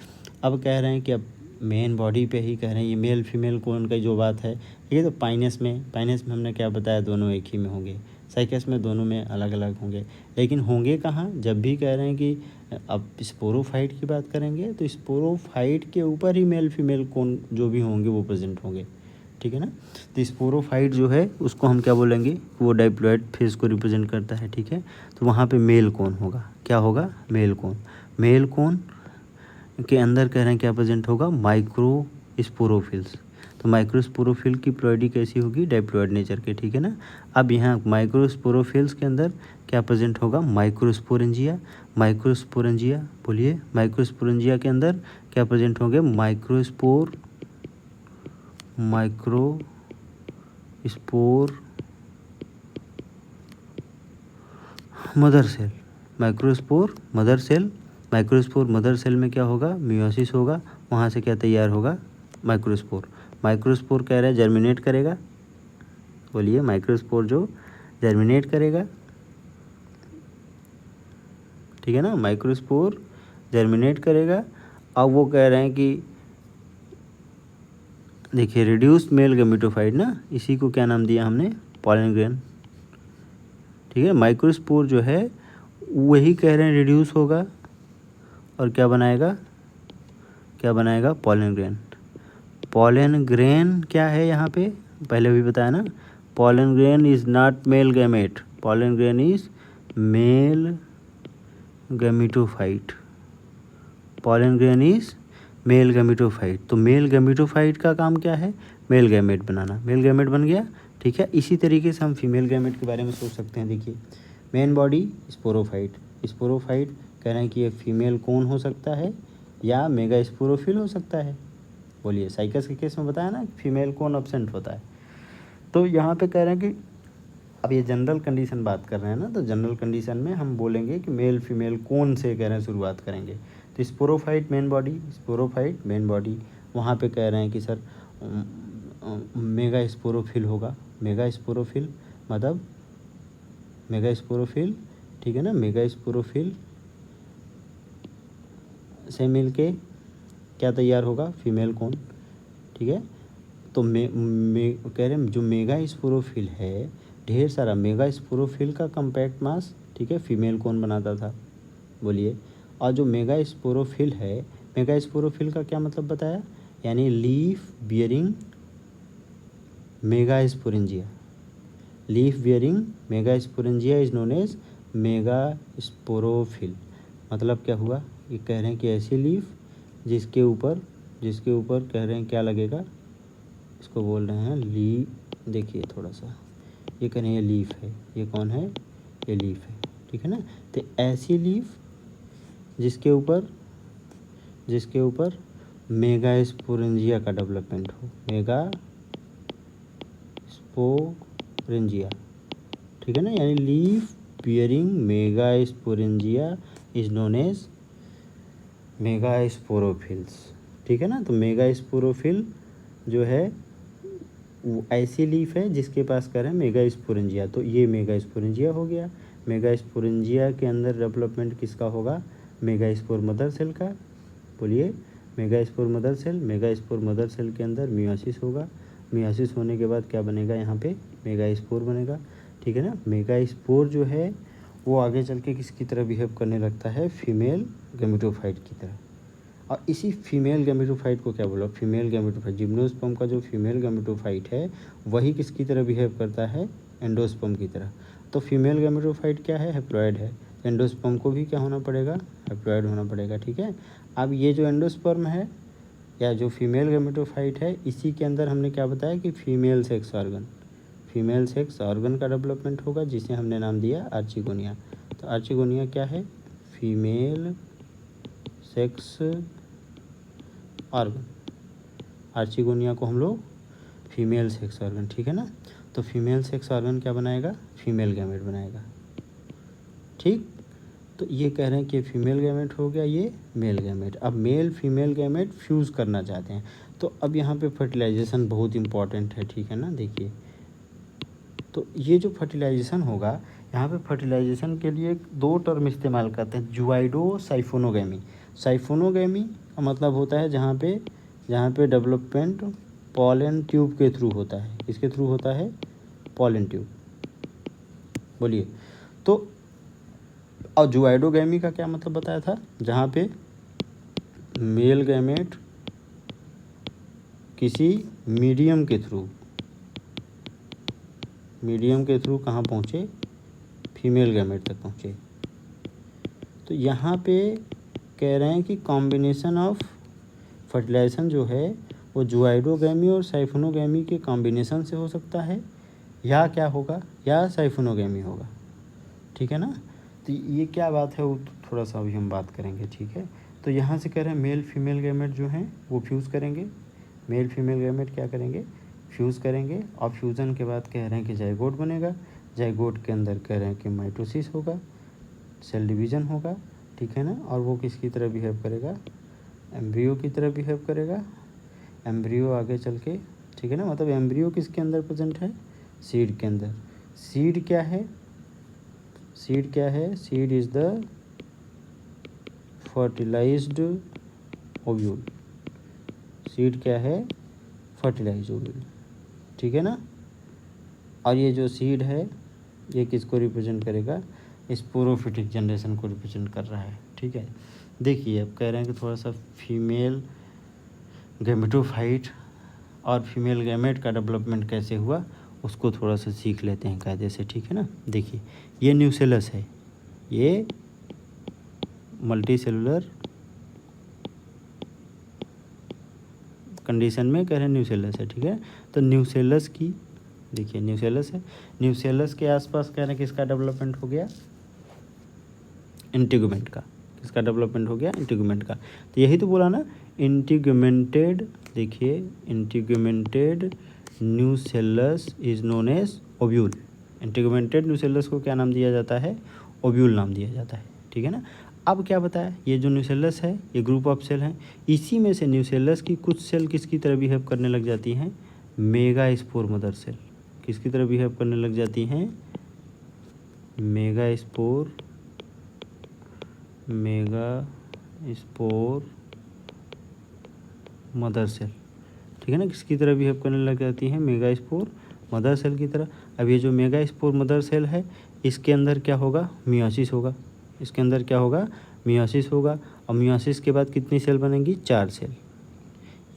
अब कह रहे हैं कि अब मेन बॉडी पे ही कह रहे हैं ये मेल फीमेल कौन का जो बात है, ठीक है। तो पाइनस में हमने क्या बताया? दोनों एक ही में होंगे। साइकस में दोनों में अलग अलग होंगे। लेकिन होंगे कहाँ? जब भी कह रहे हैं कि अब स्पोरोफाइट की बात करेंगे तो स्पोरोफाइट के ऊपर ही मेल फीमेल कौन जो भी होंगे वो प्रेजेंट होंगे। ठीक है ना। तो स्पोरोफाइट जो है उसको हम क्या बोलेंगे? वो डाइप्लॉयड फेज को रिप्रेजेंट करता है। ठीक है। तो वहाँ पे मेल कौन होगा? क्या होगा? मेल कौन। मेल कौन के अंदर कह रहे हैं क्या प्रेजेंट होगा? Micro sporophylls. तो माइक्रोस्पोरोफिल की प्लॉइडी कैसी होगी? डाइप्लॉयड नेचर के। ठीक है ना। अब यहाँ माइक्रोस्पोरोफिल्स के अंदर क्या प्रेजेंट होगा? माइक्रोस्पोरेंजिया। माइक्रोस्पोरेंजिया बोलिए, माइक्रोस्पोरेंजिया के अंदर क्या प्रेजेंट होंगे? Microspore mother cell. Microspore mother cell. Microspore mother cell में क्या होगा? मियोसिस होगा। वहाँ से क्या तैयार होगा? माइक्रोस्पोर। माइक्रोस्पोर कह रहे हैं जर्मिनेट करेगा। बोलिए माइक्रोस्पोर जो जर्मिनेट करेगा ठीक है ना, माइक्रोस्पोर जर्मिनेट करेगा। अब वो कह रहे हैं कि देखिए रिड्यूस्ड मेल गैमेटोफाइट ना, इसी को क्या नाम दिया हमने, पॉलन ग्रेन। ठीक है, माइक्रोस्पोर जो है वही कह रहे हैं रिड्यूस होगा और क्या बनाएगा, पॉलन ग्रेन। पॉलन ग्रेन क्या है यहाँ पे, पहले भी बताया ना, pollen grain is not male gamete, pollen grain is male gametophyte, pollen grain is male gametophyte. तो मेल गैमेटोफाइट का काम क्या है, मेल गैमेट बनाना, मेल गैमेट बन गया। ठीक है, इसी तरीके से हम फीमेल गैमेट के बारे में सोच सकते हैं। देखिए मेन बॉडी स्पोरोफाइट, स्पोरोफाइट कह रहे हैं कि ये फीमेल कौन हो सकता है या मेगा स्पोरोफिल हो सकता है। बोलिए, साइकस के केस में बताया ना फीमेल कौन एब्सेंट होता है। तो यहाँ पे कह रहे हैं कि अब ये जनरल कंडीशन बात कर रहे हैं ना, तो जनरल कंडीशन में हम बोलेंगे कि मेल फीमेल कौन से कह रहे हैं शुरुआत करेंगे। तो sporophyte main body, sporophyte main body, वहाँ पे कह रहे हैं कि सर मेगा स्पोरोफिल होगा, मेगा स्पोरोफिल मतलब मेगा स्पोरोफिल, ठीक है ना, मेगा स्पोरोफिल से मिल के क्या तैयार होगा, फीमेल कौन। ठीक है, तो कह रहे हैं जो मेगा स्पोरोफिल है, ढेर सारा मेगा स्पोरोफिल का कम्पैक्ट मास, ठीक है, फीमेल कौन बनाता था, बोलिए। और जो मेगा स्पोरोफिल है, मेगा स्पोरोफिल का क्या मतलब बताया, यानी leaf bearing mega sporangia, leaf bearing mega sporangia is known as mega sporophyll. मतलब क्या हुआ, ये कह रहे हैं कि ऐसी लीफ जिसके ऊपर कह रहे हैं क्या लगेगा, इसको बोल रहे हैं लीफ। देखिए थोड़ा सा, ये कह रहे हैं ये लीफ है, ये कौन है, ये लीफ है, ठीक है ना। तो ऐसी लीफ जिसके ऊपर मेगा स्पोरेंजिया का डेवलपमेंट हो, मेगा स्पोरेंजिया, ठीक है ना, यानी leaf bearing mega sporangia is known as mega sporophylls. ठीक है ना, तो मेगा स्पोरोफिल जो है वो ऐसी लीफ है जिसके पास कर है मेगा स्पोरेंजिया। तो ये मेगा स्पोरेंजिया हो गया। मेगा स्पोरेंजिया के अंदर डेवलपमेंट किसका होगा, मेगा स्पोर मदर सेल का। बोलिए, mega spore mother cell, mega spore mother cell के अंदर मियोसिस होगा। मियोसिस होने के बाद क्या बनेगा, यहाँ पे मेगा स्पोर बनेगा। ठीक है ना, मेगा स्पोर जो है वो आगे चल के किसकी तरह बिहेव करने लगता है, फीमेल गैमेटोफाइट की तरह। और इसी फीमेल गैमेटोफाइट को क्या बोला, फीमेल गैमेटोफाइट, जिम्नोस्पर्म का जो फीमेल गैमेटोफाइट है वही किसकी तरह बिहेव करता है, एंडोस्पर्म की तरह। तो फीमेल गैमेटोफाइट क्या है, हैप्लॉइड है। एंडोस्पर्म को भी क्या होना पड़ेगा, हैप्लॉइड होना पड़ेगा। ठीक है, अब ये जो एंडोस्पर्म है या जो फीमेल गैमेटोफाइट है, इसी के अंदर हमने क्या बताया कि फीमेल सेक्स ऑर्गन का डेवलपमेंट होगा, जिसे हमने नाम दिया आर्चिगोनिया। तो आर्चिगोनिया क्या है, फीमेल सेक्स ऑर्गन, आर्चिगोनिया को हम लोग फीमेल सेक्स ऑर्गन, ठीक है ना। तो फीमेल सेक्स ऑर्गन क्या बनाएगा, फीमेल गैमेट बनाएगा। ठीक, तो ये कह रहे हैं कि फीमेल गैमेट हो गया, ये मेल गैमेट। अब मेल फीमेल गैमेट फ्यूज़ करना चाहते हैं, तो अब यहाँ पे फर्टिलाइजेशन बहुत इंपॉर्टेंट है। ठीक है ना, देखिए तो ये जो फर्टिलाइजेशन होगा, यहाँ पे फर्टिलाइजेशन के लिए दो टर्म इस्तेमाल करते हैं, जुआइडो साइफोनोगैमी। साइफोनोगैमी का मतलब होता है जहाँ पे डेवलपमेंट पॉलन ट्यूब के थ्रू होता है। किसके थ्रू होता है, पॉलन ट्यूब। बोलिए, तो और जुआइडोगैमी का क्या मतलब बताया था, जहाँ पे मेल गैमेट किसी मीडियम के थ्रू कहाँ पहुँचे, फीमेल गैमेट तक पहुँचे। तो यहाँ पे कह रहे हैं कि कॉम्बिनेशन ऑफ फर्टिलाइजेशन जो है वो जुआइडोगैमी और साइफोनोगैमी के कॉम्बिनेशन से हो सकता है, या क्या होगा, या साइफोनोगैमी होगा। ठीक है ना, तो ये क्या बात है वो थोड़ा सा अभी हम बात करेंगे। ठीक है, तो यहाँ से कह रहे हैं मेल फीमेल गैमेट जो हैं वो फ्यूज़ करेंगे, मेल फीमेल गैमेट क्या करेंगे, फ्यूज़ करेंगे। और फ्यूज़न के बाद कह रहे हैं कि जाइगोट बनेगा। जाइगोट के अंदर कह रहे हैं कि माइटोसिस होगा, सेल डिवीज़न होगा। ठीक है ना, और वो किसकी तरह बिहेव करेगा, एम्ब्रियो की तरह बिहेव करेगा। एम्ब्रियो आगे चल के, ठीक है ना, मतलब एम्ब्रियो किसके अंदर प्रेजेंट है, सीड के अंदर। सीड क्या है, seed is the fertilized ovule. Seed क्या है? फर्टिलाइज्ड ओव्यूल, ठीक है ना। और ये जो सीड है ये किसको रिप्रेजेंट करेगा? स्पोरोफिटिक जनरेशन को रिप्रेजेंट कर रहा है, ठीक है। देखिए अब कह रहे हैं कि थोड़ा सा फीमेल गैमेटोफाइट और फीमेल गैमेट का डेवलपमेंट कैसे हुआ उसको थोड़ा सा सीख लेते हैं कायदे से, ठीक है ना। देखिए ये न्यूसेलस है, ये मल्टी सेलुलर कंडीशन में कह रहे हैं न्यूसेलस है, ठीक है। तो न्यूसेलस की, देखिए न्यूसेलस है, न्यूसेलस के आसपास कह रहे हैं किसका डेवलपमेंट हो गया? इंटीगुमेंट का। किसका डेवलपमेंट हो गया? इंटीगुमेंट का। तो यही तो बोला ना, इंटीगुमेंटेड, देखिए integumented nucellus is known as ovule. Integumented nucellus को क्या नाम दिया जाता है? ओव्यूल नाम दिया जाता है, ठीक है ना। अब क्या बताया, ये जो न्यूसेलस है ये ग्रुप ऑफ सेल हैं, इसी में से न्यूसेलस की कुछ सेल किसकी तरह बिहेव करने लग जाती हैं? Mega spore mother cell. किसकी तरह बिहेव करने लग जाती हैं? मेगा स्पोर मदर सेल, ठीक है ना। किसकी तरह बिहेव करने लग जाती हैं? मेगा स्पोर मदर सेल की तरह। अब ये जो मेगा स्पोर मदर सेल है इसके अंदर क्या होगा? मियोसिस होगा। इसके अंदर क्या होगा? मियोसिस होगा। और मियोसिस के बाद कितनी सेल बनेंगी? 4 सेल।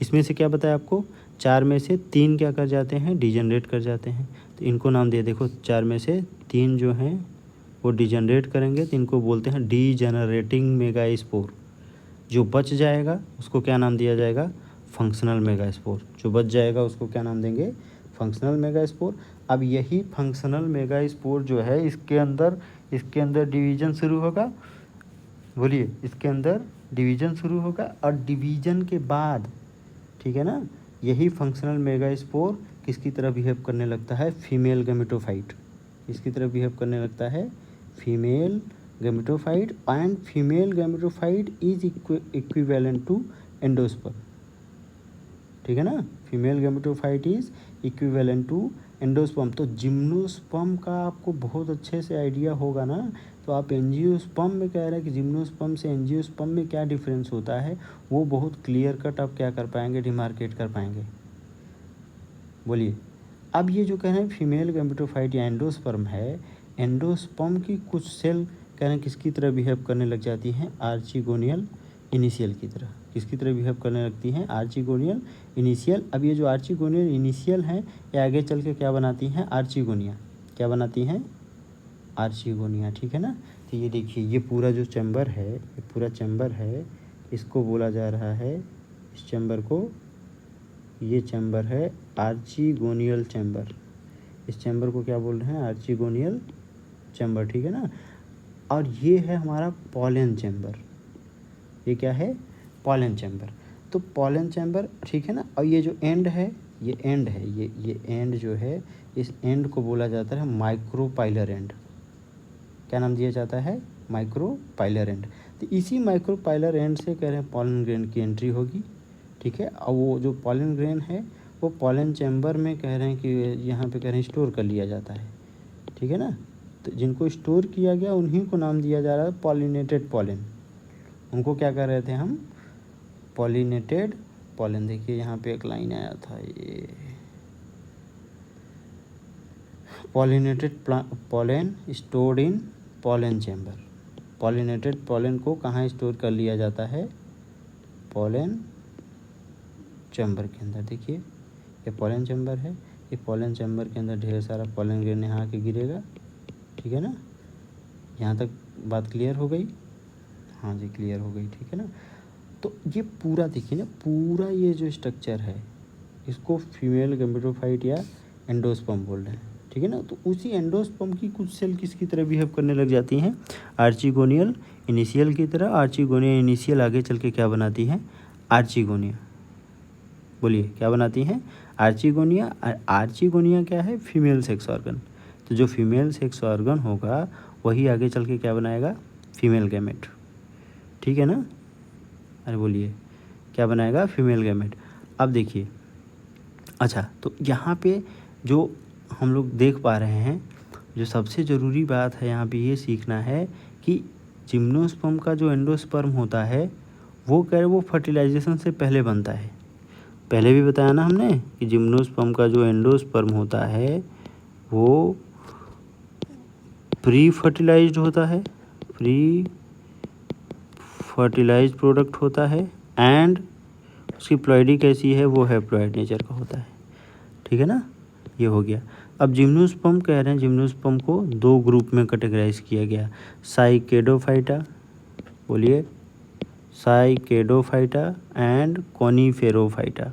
इसमें से क्या बताया आपको? 4 में से 3 क्या कर जाते हैं? डिजनरेट कर जाते हैं। तो इनको नाम दिया, देखो 4 में से 3 जो हैं वो डिजनरेट करेंगे तो इनको बोलते हैं डीजनरेटिंग मेगा स्पोर। जो बच जाएगा उसको क्या नाम दिया जाएगा? Functional mega spore. जो बच जाएगा उसको क्या नाम देंगे? Functional mega spore. अब यही फंक्शनल मेगा स्पोर जो है इसके अंदर डिवीजन शुरू होगा। बोलिए, इसके अंदर डिवीजन शुरू होगा और डिवीजन के बाद, ठीक है ना, यही फंक्शनल मेगा स्पोर किसकी तरह बिहेव करने लगता है? Female gametophyte. किसकी तरह बिहेव करने लगता है? Female gametophyte. And female gametophyte is equivalent to endosperm, ठीक है ना। Female gametophyte is equivalent to endosperm. तो जिम्नोस्पर्म का आपको बहुत अच्छे से आइडिया होगा ना। तो आप एंजियोस्पर्म में कह रहे हैं कि जिम्नोस्पर्म से एंजियोस्पर्म में क्या डिफरेंस होता है वो बहुत क्लियर कट आप क्या कर पाएंगे? डिमार्केट कर पाएंगे। बोलिए, अब ये जो कह रहे हैं फीमेल गैमेटोफाइट या एंडोस्पर्म है, एंडोस्पर्म की कुछ सेल कह रहे हैं किसकी तरह बिहेव करने लग जाती हैं? आर्चिगोनियल इनिशियल की तरह। किसकी तरह बिहेव करने लगती हैं? आर्चिगोनियल इनिशियल। अब ये जो आर्चिगोनियल इनिशियल हैं ये आगे चल के क्या बनाती हैं? आर्चिगोनिया। क्या बनाती हैं? आर्चिगोनिया, ठीक है ना। तो ये देखिए ये पूरा जो चैम्बर है, ये पूरा चैम्बर है, इसको बोला जा रहा है, इस चैम्बर को, ये चैम्बर है आर्चिगोनियल चैम्बर। इस चैम्बर को क्या बोल रहे हैं? आर्चिगोनियल चैम्बर, ठीक है ना। और ये है हमारा पॉलन चैम्बर। ये क्या है? Pollen chamber. तो पॉलन चैम्बर, ठीक है ना। और ये जो एंड है, ये एंड है, ये एंड जो है, इस एंड को बोला जाता है माइक्रोपाइलर एंड। क्या नाम दिया जाता है? Micropylar and. तो इसी माइक्रोपाइलर एंड से कह रहे हैं पॉलन ग्रेन की एंट्री होगी, ठीक है। और वो जो पॉलन ग्रेन है वो पॉलन चैम्बर में कह रहे हैं कि यहाँ पे कह रहे हैं स्टोर कर लिया जाता है, ठीक है ना। तो जिनको स्टोर किया गया उन्हीं को नाम दिया जा रहा है पॉलिनेटेड पॉलन। उनको क्या कर रहे थे हम? Pollinated pollen. देखिए यहाँ पे एक लाइन आया था, ये pollinated pollen stored in pollen chamber. Pollinated pollen को कहाँ स्टोर कर लिया जाता है? पॉलन चैम्बर के अंदर। देखिए ये पॉलन चैम्बर है, ये पॉलन चैम्बर के अंदर ढेर सारा पॉलन ग्रेन यहाँ आके गिरेगा, ठीक है ना। यहाँ तक बात क्लियर हो गई? हाँ जी, क्लियर हो गई, ठीक है ना। तो ये पूरा देखिए ना, पूरा ये जो स्ट्रक्चर है इसको फीमेल गैमेटोफाइट या एंडोस्पर्म बोल रहे हैं, ठीक है ना। तो उसी एंडोस्पर्म की कुछ सेल किसकी तरह बिहेव करने लग जाती हैं? आर्चिगोनियल इनिशियल की तरह। आर्चिगोनियल इनिशियल आगे चल के क्या बनाती हैं? आर्चिगोनिया। बोलिए, क्या बनाती हैं? आर्चिगोनिया। आर्चिगोनिया क्या है? Female sex organ. तो जो फीमेल सेक्स ऑर्गन होगा वही आगे चल के क्या बनाएगा? फीमेल गैमेट, ठीक है ना। अरे बोलिए, क्या बनाएगा? Female gamete. अब देखिए, अच्छा तो यहाँ पे जो हम लोग देख पा रहे हैं, जो सबसे ज़रूरी बात है यहाँ पे ये सीखना है कि जिम्नोस्पर्म का जो एंडोस्पर्म होता है वो कह रहे वो फर्टिलाइजेशन से पहले बनता है। पहले भी बताया ना हमने कि जिम्नोस्पर्म का जो एंडोस्पर्म होता है वो प्री फर्टिलाइज्ड होता है, प्री फर्टिलाइज्ड प्रोडक्ट होता है एंड उसकी प्लॉइडी कैसी है, वो हैप्लॉइड नेचर का होता है। ठीक है ना, ये हो गया। अब जिम्नोस्पर्म कह रहे हैं, जिम्नोस्पर्म को दो ग्रुप में कैटेगराइज किया गया, साइकेडोफाइटा, बोलिए, साइकेडोफाइटा एंड कोनीफेरोफाइटा।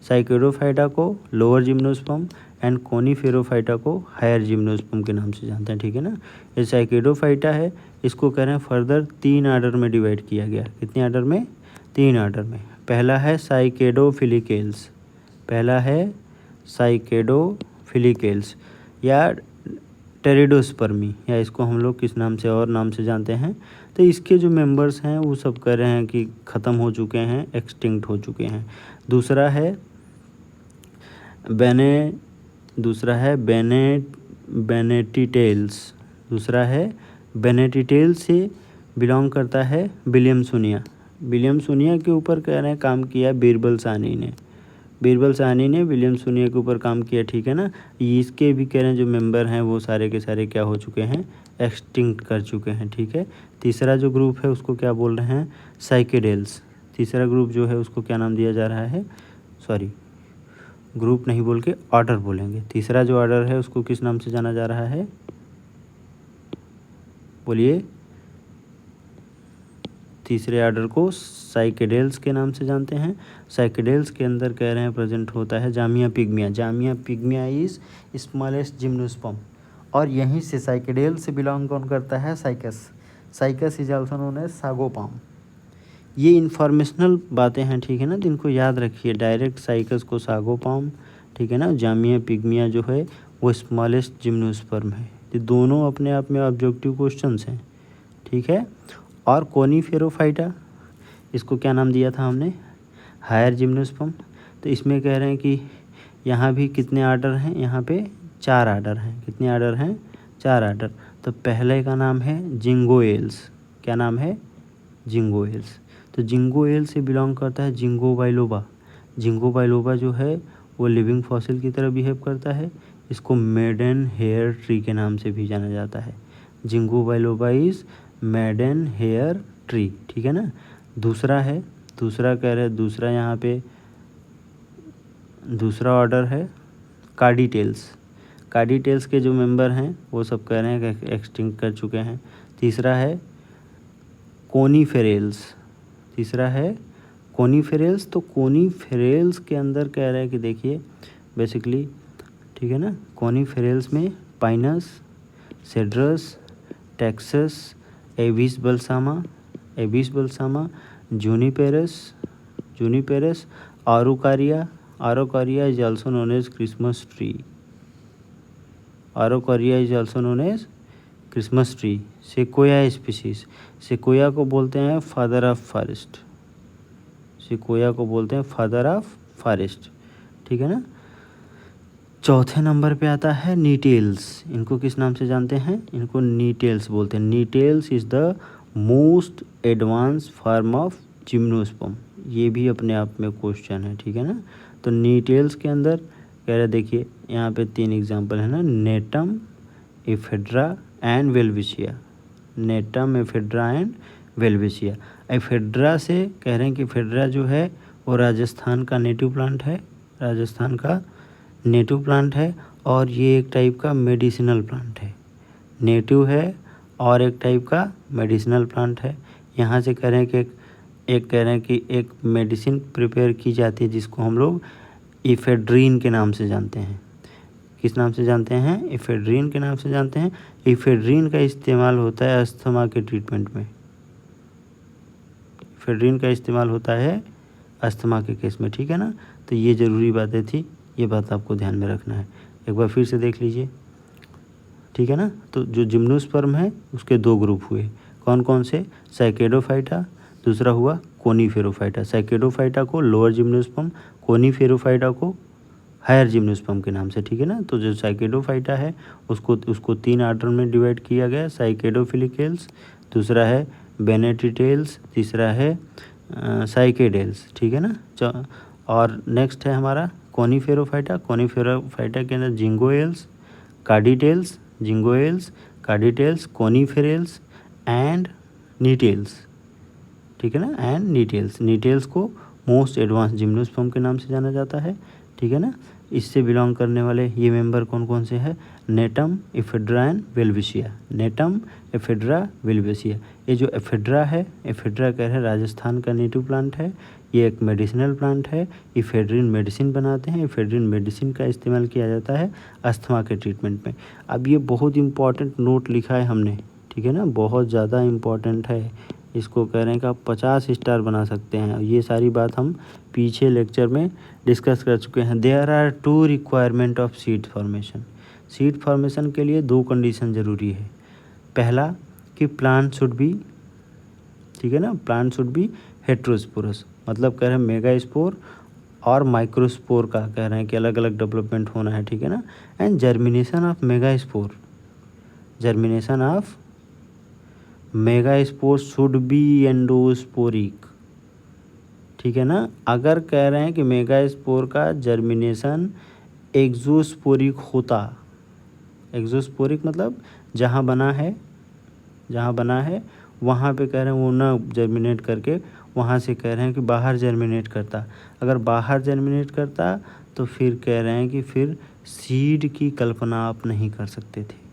साइकेडोफाइटा को लोअर जिम्नोस्पर्म एंड कोनीफेरोफाइटा को हायर जिम्नोस्पर्म के नाम से जानते हैं। ठीक है ना, ये साइकेडोफाइटा है, इसको कह रहे हैं फर्दर 3 आर्डर में डिवाइड किया गया। कितने आर्डर में? 3 आर्डर में। पहला है साइकेडोफिलिकेल्स, पहला है साइकेडोफिलिकेल्स या टेरिडोस्पर्मी, या इसको हम लोग किस नाम से और नाम से जानते हैं। तो इसके जो मेंबर्स हैं वो सब कह रहे हैं कि ख़त्म हो चुके हैं, एक्सटिंक्ट हो चुके हैं। दूसरा है बेनेटिटेल्स, दूसरा है बेनेटिटेल्स से बिलोंग करता है विलियमसोनिया। विलियमसोनिया के ऊपर कह रहे हैं काम किया बीरबल साहनी ने, बीरबल साहनी ने विलियमसोनिया के ऊपर काम किया। ठीक है ना, इसके भी कह रहे हैं जो मेंबर हैं वो सारे के सारे क्या हो चुके हैं, एक्सटिंक्ट कर चुके हैं। ठीक है, तीसरा जो ग्रुप है उसको क्या बोल रहे हैं, साइकेडेल्स। तीसरा ग्रुप जो है उसको क्या नाम दिया जा रहा है, सॉरी ग्रुप नहीं बोल के ऑर्डर बोलेंगे। तीसरा जो ऑर्डर है उसको किस नाम से जाना जा रहा है, बोलिए। तीसरे ऑर्डर को साइकेडेल्स के नाम से जानते हैं। साइकेडेल्स के अंदर कह रहे हैं प्रेजेंट होता है Zamia pygmaea. Zamia pygmaea is smallest gymnosperm, और यहीं से साइकेडेल्स से बिलोंग कौन करता है, Cycas. Cycas is also known as sago palm. ये इन्फॉर्मेशनल बातें हैं, ठीक है ना, जिनको याद रखिए। डायरेक्ट साइकस को सागोपाम, ठीक है ना। जामिया पिग्मिया जो है वो स्मॉलेस्ट जिम्नोस्पर्म है। ये दोनों अपने आप में ऑब्जेक्टिव क्वेश्चंस हैं, ठीक है। और कोनीफेरोफाइटा, इसको क्या नाम दिया था हमने, हायर जिम्नोस्पर्म। तो इसमें कह रहे हैं कि यहाँ भी कितने आर्डर हैं, यहाँ पे 4 आर्डर हैं। कितने आर्डर हैं, 4 आर्डर। तो पहले का नाम है जिंगोएल्स। क्या नाम है, जिंगोएल्स। तो जिंगोएल से बिलोंग करता है जिंगो बाइलोबा। जिंगो बाइलोबा जो है वो लिविंग फॉसिल की तरह बिहेव करता है। इसको मेडन हेयर ट्री के नाम से भी जाना जाता है। Ginkgo biloba is maiden hair tree, ठीक है ना। दूसरा है, दूसरा कह रहे हैं, दूसरा यहाँ पे दूसरा ऑर्डर है कार्डिटेल्स। कार्डिटेल्स के जो मेंबर हैं वो सब कह रहे हैं कि एक्सटिंक्ट कर चुके हैं। तीसरा है कोनीफेरेल्स, तीसरा है कोनीफेरेल्स। तो कोनीफेरेल्स के अंदर कह रहे हैं कि देखिए बेसिकली, ठीक है ना, कोनीफेरेल्स में Pinus, Cedrus, Taxus, Abies balsamea, Juniperus, Araucaria is also known as Christmas tree. Araucaria is also known as Christmas tree. Sequoia species, Sequoia को बोलते हैं फादर ऑफ फॉरेस्ट, सेकोया को बोलते हैं फादर ऑफ फॉरेस्ट, ठीक है ना। चौथे नंबर पे आता है नीटेल्स। इनको किस नाम से जानते हैं, इनको नीटेल्स बोलते हैं। Gnetales is the most advance form of gymnosperm. ये भी अपने आप में क्वेश्चन है, ठीक है ना। तो नीटेल्स के अंदर कह रहे, देखिए यहाँ पे 3 एग्जांपल है ना, Gnetum, Ephedra and Welwitschia. Gnetum, Ephedra and Welwitschia. Ephedra से कह रहे हैं कि एफेड्रा जो है वो राजस्थान का नेटिव प्लांट है, राजस्थान का नेटिव प्लांट है। और ये एक टाइप का मेडिसिनल प्लांट है, नेटिव है और एक टाइप का मेडिसिनल प्लांट है। यहाँ से कह रहे हैं कि एक कह रहे हैं कि एक मेडिसिन प्रिपेयर की जाती है जिसको हम लोग इफेड्रीन के नाम से जानते हैं। किस नाम से जानते हैं, इफेड्रीन के नाम से जानते हैं। इफेड्रीन का इस्तेमाल होता है अस्थमा के ट्रीटमेंट में, इफेड्रीन का इस्तेमाल होता है अस्थमा के केस में, ठीक है ना। तो ये ज़रूरी बातें थी, ये बात आपको ध्यान में रखना है। एक बार फिर से देख लीजिए, ठीक है ना। तो जो जिम्नोस्पर्म है उसके 2 ग्रुप हुए, कौन कौन से, साइकेडोफाइटा, दूसरा हुआ कोनीफेरोफाइटा। साइकेडोफाइटा को लोअर जिम्नोस्पर्म, कोनीफेरोफाइटा को हायर जिम्नोस्पर्म के नाम से, ठीक है ना। तो जो साइकेडोफाइटा है उसको 3 आर्डर में डिवाइड किया गया, साइकेडोफिलिकेल्स, दूसरा है बेनेटिटेल्स, तीसरा है साइकेडेल्स, ठीक है ना। और नेक्स्ट है हमारा कोनीफेरोफाइटा। कोनीफेरोफाइटा के अंदर जिंगोएल्स, कार्डिटेल्स, जिंगोएल्स, कार्डिटेल्स, कोनीफेरेल्स एंड नीटेल्स, ठीक है ना, एंड नीटेल्स। नीटेल्स को मोस्ट एडवांस जिम्नोस्पर्म के नाम से जाना जाता है, ठीक है ना। इससे बिलोंग करने वाले ये मेंबर कौन कौन से हैं? नेटम, Ephedra and Welwitschia. Gnetum, ephedra, वेल्विशिया। ये जो एफेड्रा है, एफेड्रा कह रहे हैं राजस्थान का नेटिव प्लांट है। ये एक मेडिसिनल प्लांट है। इफेड्रिन मेडिसिन बनाते हैं। इफेड्रिन मेडिसिन का इस्तेमाल किया जाता है अस्थमा के ट्रीटमेंट में। अब ये बहुत इंपॉर्टेंट नोट लिखा है हमने, ठीक है ना, बहुत ज़्यादा इम्पॉर्टेंट है। इसको कह रहे हैं कि आप 50 स्टार बना सकते हैं। ये सारी बात हम पीछे लेक्चर में डिस्कस कर चुके हैं। There are 2 requirement of seed formation. Seed formation के लिए 2 कंडीशन ज़रूरी है। पहला कि प्लांट शुड बी, ठीक है ना, प्लांट शुड बी हेट्रोस्पोरस, मतलब कह रहे हैं मेगास्पोर और माइक्रोस्पोर का कह रहे हैं कि अलग अलग डेवलपमेंट होना है, ठीक है ना। And germination of megaspore, germination of megaspore should be endosporic, ठीक है ना। अगर कह रहे हैं कि मेगास्पोर का जर्मिनेशन एक्सोस्पोरिक होता, एक्सोस्पोरिक मतलब जहाँ बना है, जहाँ बना है वहाँ पे कह रहे हैं वो ना जर्मिनेट करके वहाँ से कह रहे हैं कि बाहर जर्मिनेट करता। अगर बाहर जर्मिनेट करता तो फिर कह रहे हैं कि फिर सीड की कल्पना आप नहीं कर सकते थे।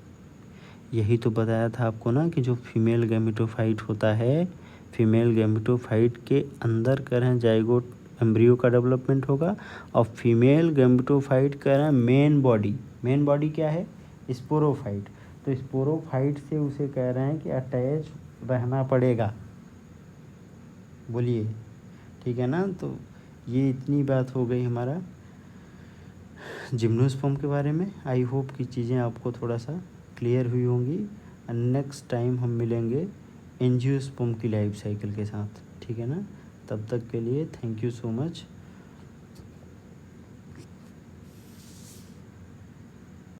यही तो बताया था आपको ना कि जो फीमेल गैमेटोफाइट होता है, फीमेल गैमेटोफाइट के अंदर कह रहे हैं जाइगोट एम्ब्रियो का डेवलपमेंट होगा। और फीमेल गैमेटोफाइट कह रहे हैं मेन बॉडी, मेन बॉडी क्या है? स्पोरोफाइट। तो स्पोरोफाइट से उसे कह रहे हैं कि अटैच रहना पड़ेगा, बोलिए, ठीक है ना। तो ये इतनी बात हो गई हमारा जिम्नोस्पर्म के बारे में। आई होप कि चीज़ें आपको थोड़ा सा क्लियर हुई होंगी। नेक्स्ट टाइम हम मिलेंगे एंजियोस्पर्म की लाइफ साइकिल के साथ, ठीक है ना। तब तक के लिए थैंक यू सो मच।